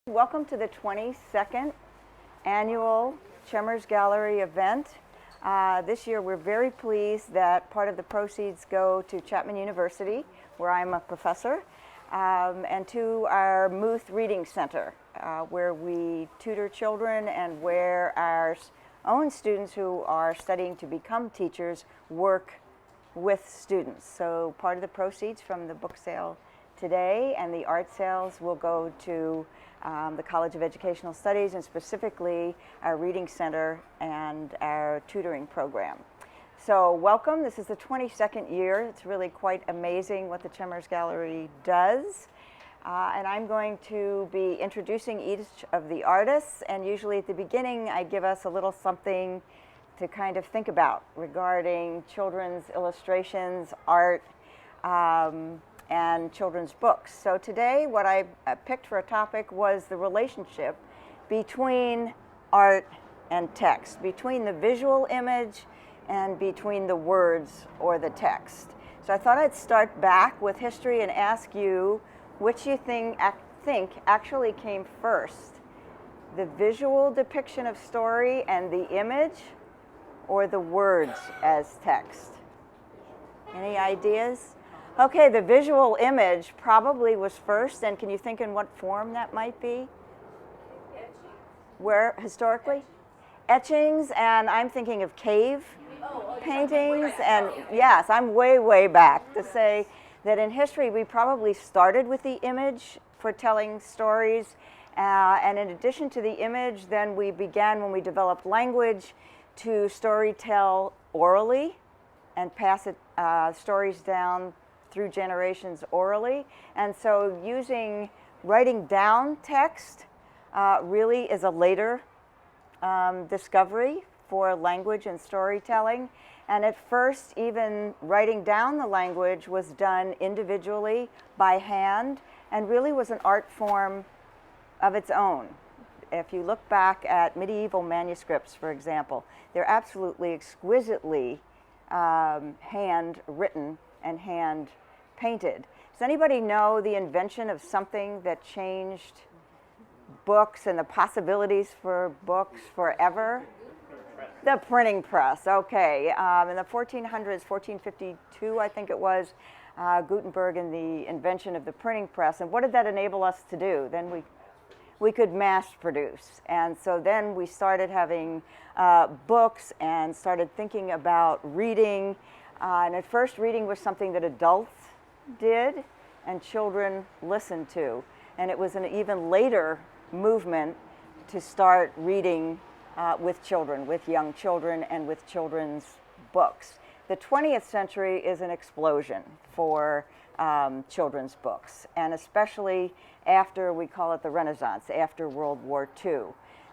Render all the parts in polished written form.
Welcome to the 22nd annual Chemers Gallery event. This year we're very pleased that part of the proceeds go to Chapman University, where I'm a professor, and to our Muth Reading Center, where we tutor children and where our own students who are studying to become teachers work with students. So part of the proceeds from the book sale today and the art sales will go to the College of Educational Studies, and specifically our Reading Center and our tutoring program. So welcome. This is the 22nd year. It's really quite amazing what the Chemers Gallery does. And I'm going to be introducing each of the artists, and usually at the beginning I give us a little something to kind of think about regarding children's illustrations, art, and children's books. So today what I picked for a topic was the relationship between art and text, between the visual image and between the words or the text. So I thought I'd start back with history and ask you which you think actually came first, the visual depiction of story and the image, or the words as text? Any ideas? Okay, the visual image probably was first, and can you think in what form that might be? Where, historically? Etchings, and I'm thinking of cave paintings, and yes, I'm way back to say that in history we probably started with the image for telling stories, and in addition to the image, then we began, when we developed language, to storytell orally and pass it, stories down through generations orally. And so writing down text really is a later discovery for language and storytelling. And at first, even writing down the language was done individually by hand and really was an art form of its own. If you look back at medieval manuscripts, for example, they're absolutely exquisitely hand-written and hand-painted. Does anybody know the invention of something that changed books and the possibilities for books forever? The printing press, okay. In the 1400s, 1452, I think it was, Gutenberg and the invention of the printing press. And what did that enable us to do? Then we could mass produce. And so then we started having books and started thinking about reading. And at first, reading was something that adults did and children listened to. And it was an even later movement to start reading with children, with young children, and with children's books. The 20th century is an explosion for children's books, and especially after, we call it the Renaissance, after World War II.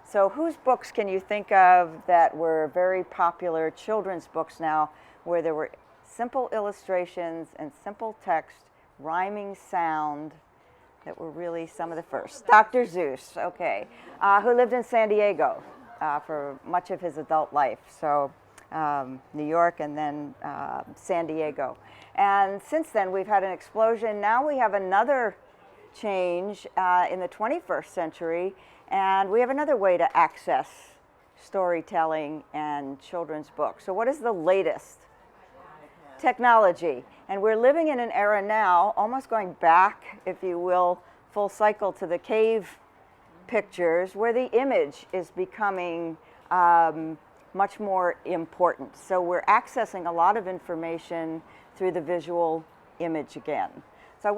So whose books can you think of that were very popular children's books now, where there were simple illustrations and simple text, rhyming sound, that were really some of the first? Dr. Seuss, okay, who lived in San Diego for much of his adult life. So New York and then San Diego. And since then, we've had an explosion. Now we have another change in the 21st century, and we have another way to access storytelling and children's books. So what is the latest? Technology. And we're living in an era now, almost going back, if you will, full cycle to the cave pictures, where the image is becoming much more important. So we're accessing a lot of information through the visual image again. So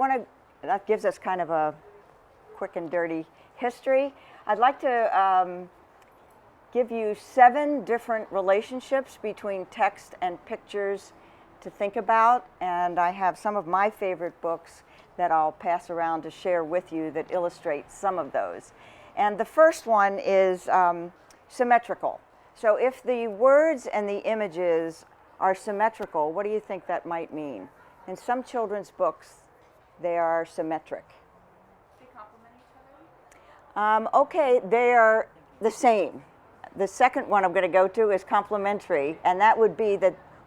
that gives us kind of a quick and dirty history. I'd like to give you 7 different relationships between text and pictures to think about, and I have some of my favorite books that I'll pass around to share with you that illustrate some of those. And the first one is symmetrical. So if the words and the images are symmetrical, what do you think that might mean? In some children's books, they are symmetric. They complement each other? Okay, they are the same. The second one I'm going to go to is complementary, and that would be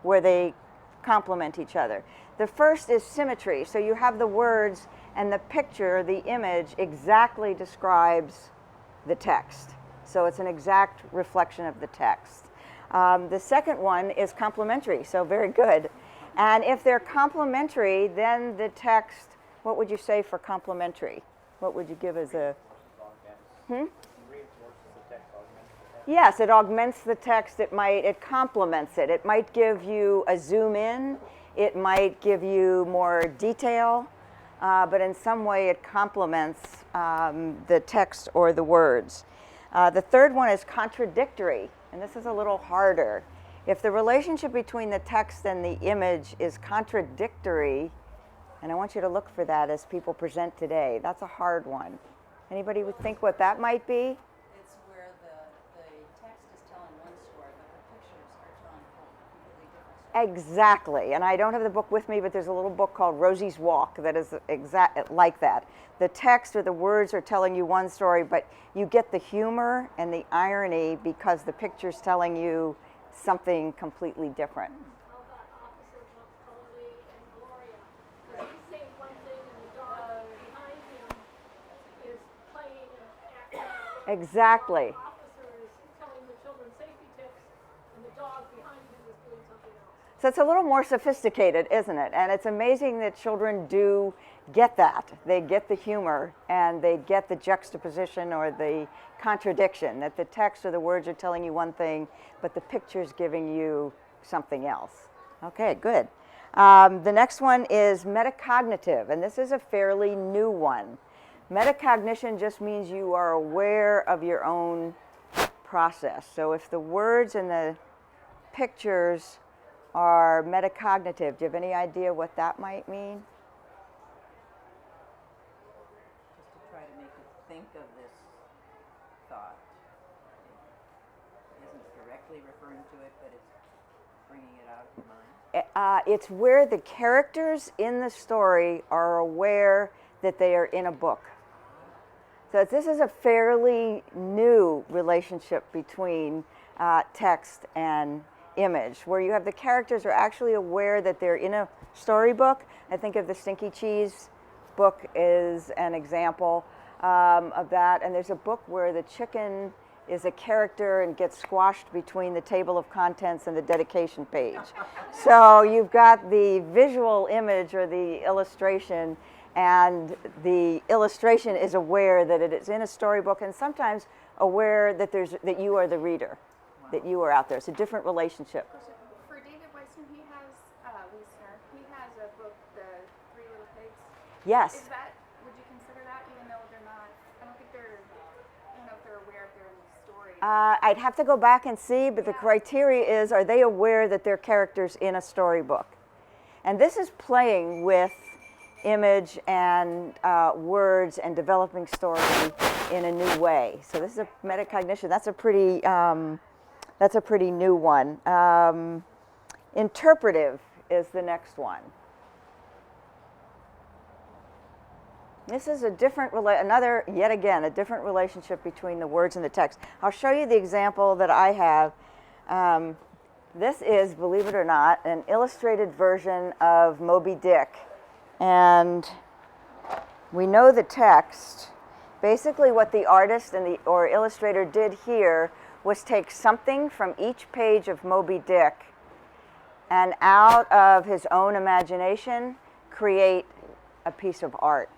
where they complement each other. The first is symmetry. So you have the words and the picture, the image, exactly describes the text. So it's an exact reflection of the text. The second one is complementary, so very good. And if they're complementary, then the text, what would you say for complementary? What would you give as a... Yes, it augments the text. It complements it. It might give you a zoom in. It might give you more detail, but in some way it complements the text or the words. The third one is contradictory, and this is a little harder. If the relationship between the text and the image is contradictory, and I want you to look for that as people present today, that's a hard one. Anybody would think what that might be? It's where the text is telling one story, but the pictures are telling a completely different story. Exactly, and I don't have the book with me, but there's a little book called Rosie's Walk that is exact like that. The text or the words are telling you one story, but you get the humor and the irony because the picture's telling you something completely different. How about opposites of Chloe and Gloria? Because he's saying one thing and the dog behind him is playing and acting. Exactly. The officer is telling the children safety tips and the dog behind him is doing something else. So it's a little more sophisticated, isn't it? And it's amazing that children do get that. They get the humor and they get the juxtaposition or the contradiction, that the text or the words are telling you one thing, but the picture's giving you something else. Okay, good. The next one is metacognitive, and this is a fairly new one. Metacognition just means you are aware of your own process. So if the words and the pictures are metacognitive, do you have any idea what that might mean? Just to try to make you think of this thought. It isn't directly referring to it, but it's bringing it out of your mind. It's where the characters in the story are aware that they are in a book. So this is a fairly new relationship between text and image, where you have the characters are actually aware that they're in a storybook. I think of the Stinky Cheese book is an example of that. And there's a book where the chicken is a character and gets squashed between the table of contents and the dedication page. So you've got the visual image or the illustration, and the illustration is aware that it is in a storybook and sometimes aware that that you are the reader, that you are out there. It's a different relationship. For David Weissman, he has a book, The Three Little Pigs. Yes. Would you consider that, even though they're not, I don't know if they're aware if they're in the story. I'd have to go back and see, but the criteria is, are they aware that they're characters in a storybook? And this is playing with image and words and developing story in a new way. So this is a metacognition. That's a pretty new one. Interpretive is the next one. This is a different, yet again, a different relationship between the words and the text. I'll show you the example that I have. This is, believe it or not, an illustrated version of Moby Dick. And we know the text. Basically what the artist or illustrator did here was take something from each page of Moby Dick and out of his own imagination create a piece of art.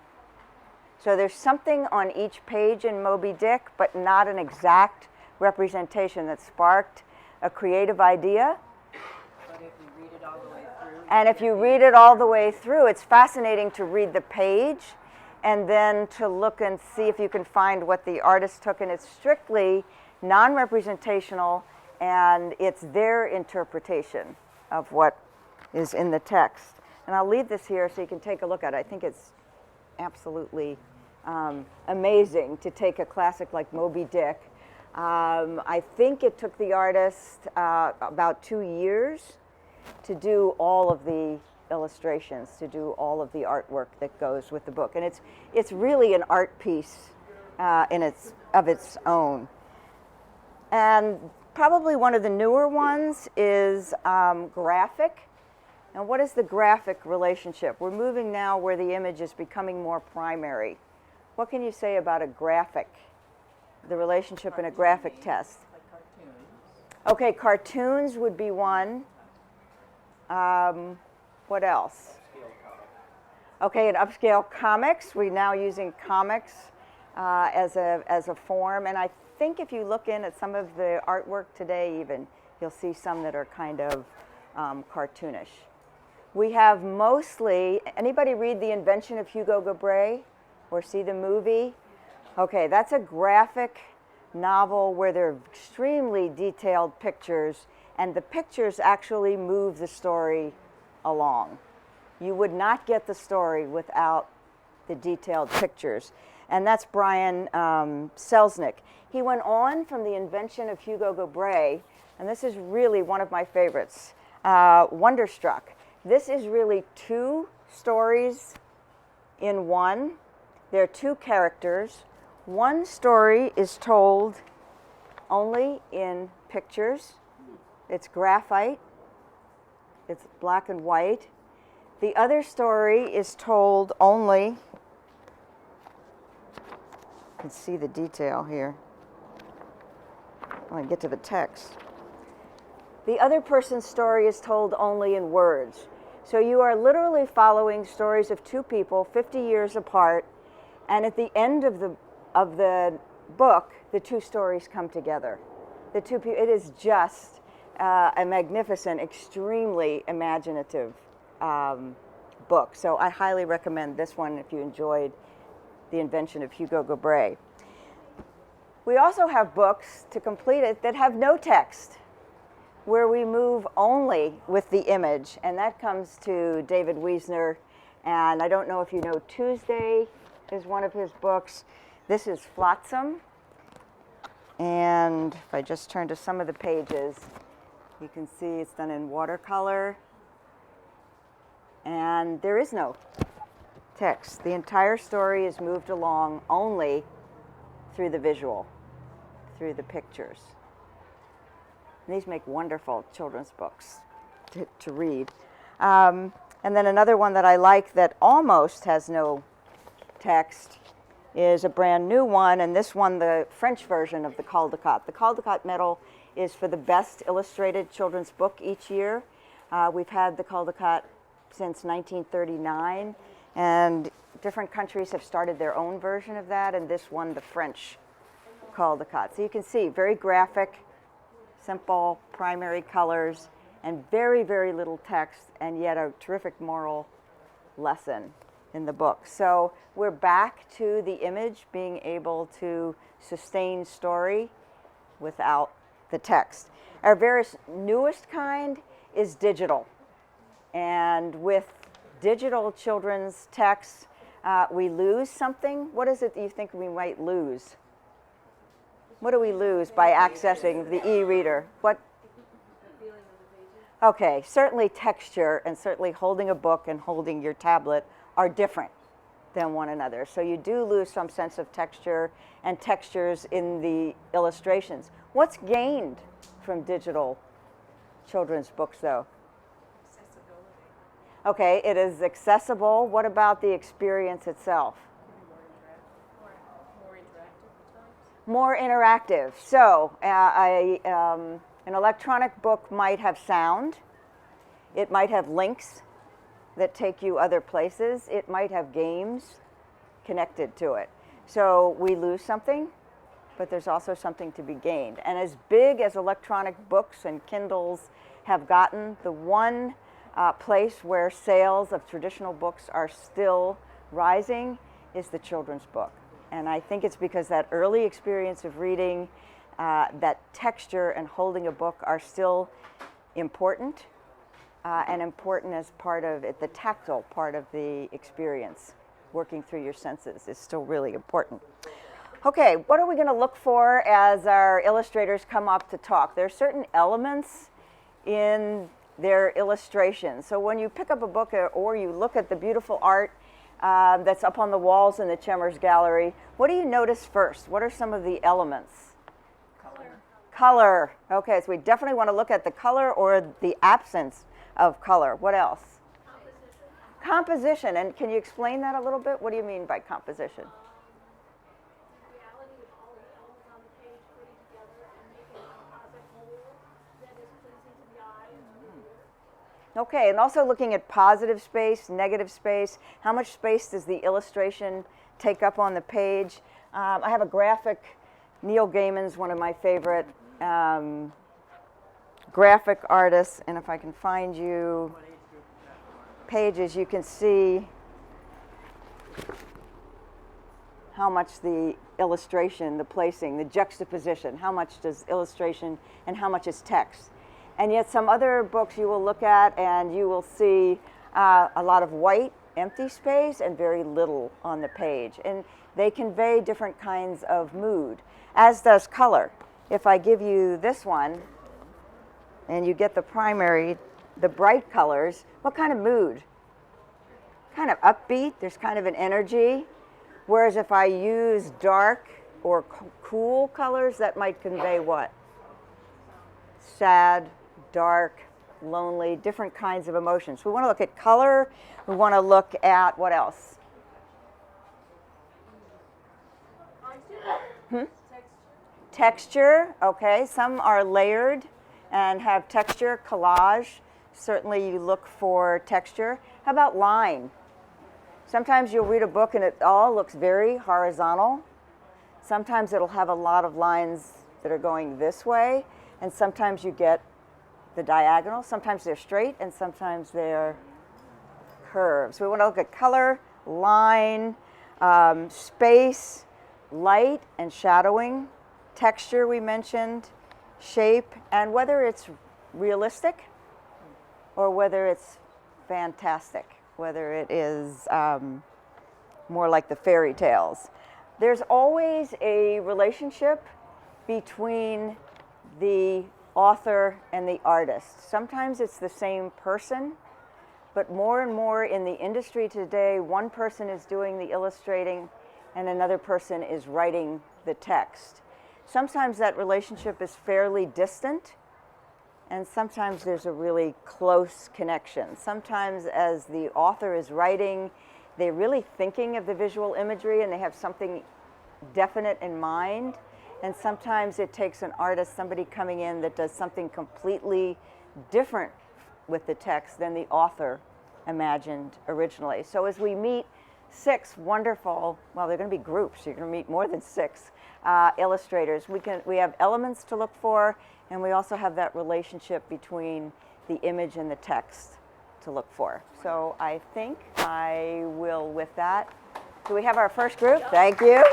So there's something on each page in Moby Dick, but not an exact representation that sparked a creative idea. But if you read it all the way through... And if you read it all the way through, it's fascinating to read the page and then to look and see if you can find what the artist took. And it's strictly non-representational, and it's their interpretation of what is in the text. And I'll leave this here so you can take a look at it. I think it's absolutely amazing to take a classic like Moby Dick. I think it took the artist about 2 years to do all of the illustrations, to do all of the artwork that goes with the book. And it's really an art piece of its own. And probably one of the newer ones is graphic. And what is the graphic relationship? We're moving now where the image is becoming more primary. What can you say about a graphic, the relationship in a graphic test? Like cartoons. Okay, cartoons would be one. What else? Okay, in upscale comics, we're now using comics as a form. And I think if you look in at some of the artwork today even, you'll see some that are kind of cartoonish. We have mostly, anybody read The Invention of Hugo Cabret or see the movie? Okay, that's a graphic novel where there are extremely detailed pictures, and the pictures actually move the story along. You would not get the story without the detailed pictures. And that's Bryan Selznick. He went on from The Invention of Hugo Cabret, and this is really one of my favorites, Wonderstruck. This is really two stories in one. There are two characters. One story is told only in pictures. It's graphite. It's black and white. The other story is told only, you can see the detail here. When I get to the text. The other person's story is told only in words. So you are literally following stories of two people 50 years apart, and at the end of the book, the two stories come together. It is just a magnificent, extremely imaginative book. So I highly recommend this one if you enjoyed The Invention of Hugo Cabret. We also have books to complete it that have no text, where we move only with the image, and that comes to David Wiesner. And I don't know if you know, Tuesday is one of his books. This is Flotsam, and if I just turn to some of the pages, you can see it's done in watercolor, and there is no text. The entire story is moved along only through the visual, through the pictures. And these make wonderful children's books to read. And then another one that I like that almost has no text is a brand new one, and this one, the French version of the Caldecott. The Caldecott Medal is for the best illustrated children's book each year. We've had the Caldecott since 1939, and different countries have started their own version of that, and this won the French Caldecott. So you can see, very graphic, simple primary colors, and very, very little text, and yet a terrific moral lesson in the book. So we're back to the image being able to sustain story without the text. Our very newest kind is digital. And with digital children's texts, we lose something. What is it that you think we might lose? What do we lose by accessing the e-reader? What? Okay, certainly texture and certainly holding a book and holding your tablet are different than one another. So you do lose some sense of texture and textures in the illustrations. What's gained from digital children's books, though? Accessibility. Okay, it is accessible. What about the experience itself? More interactive at times. More interactive. So an electronic book might have sound. It might have links that take you other places. It might have games connected to it. So we lose something, but there's also something to be gained. And as big as electronic books and Kindles have gotten, the one place where sales of traditional books are still rising is the children's book. And I think it's because that early experience of reading, that texture and holding a book are still important and important as part of it. The tactile part of the experience, working through your senses, is still really important. Okay, what are we going to look for as our illustrators come up to talk? There are certain elements in their illustrations. So when you pick up a book or you look at the beautiful art that's up on the walls in the Chemers Gallery, what do you notice first? What are some of the elements? Color. Okay, so we definitely want to look at the color or the absence of color. What else? Composition. And can you explain that a little bit? What do you mean by composition? The reality of all the elements on the page putting together and making a composite whole that is pleasing to the eye and to the ear. Okay, and also looking at positive space, negative space. How much space does the illustration take up on the page? I have a graphic. Neil Gaiman's one of my favorite graphic artists, and if I can find you pages, you can see how much the illustration, the placing, the juxtaposition, how much does illustration and how much is text. And yet some other books you will look at and you will see a lot of white, empty space and very little on the page. And they convey different kinds of mood, as does color. If I give you this one, and you get the primary, the bright colors, what kind of mood? Kind of upbeat, there's kind of an energy. Whereas if I use dark or cool colors, that might convey what? Sad, dark, lonely, different kinds of emotions. We want to look at color, we want to look at what else? Texture, okay, some are layered and have texture, collage. Certainly you look for texture. How about line? Sometimes you'll read a book and it all looks very horizontal. Sometimes it'll have a lot of lines that are going this way, and sometimes you get the diagonal. Sometimes they're straight and sometimes they're curves. We want to look at color, line, space, light and shadowing, texture we mentioned, shape, and whether it's realistic or whether it's fantastic, whether it is more like the fairy tales. There's always a relationship between the author and the artist. Sometimes it's the same person, but more and more in the industry today, one person is doing the illustrating and another person is writing the text. Sometimes that relationship is fairly distant, and sometimes there's a really close connection. Sometimes as the author is writing, they're really thinking of the visual imagery and they have something definite in mind. And sometimes it takes an artist, somebody coming in that does something completely different with the text than the author imagined originally. So as we meet 6 wonderful, well, they're going to be groups, you're going to meet more than 6 illustrators. We have elements to look for, and we also have that relationship between the image and the text to look for. So I think I will, with that, do we have our first group? Thank you.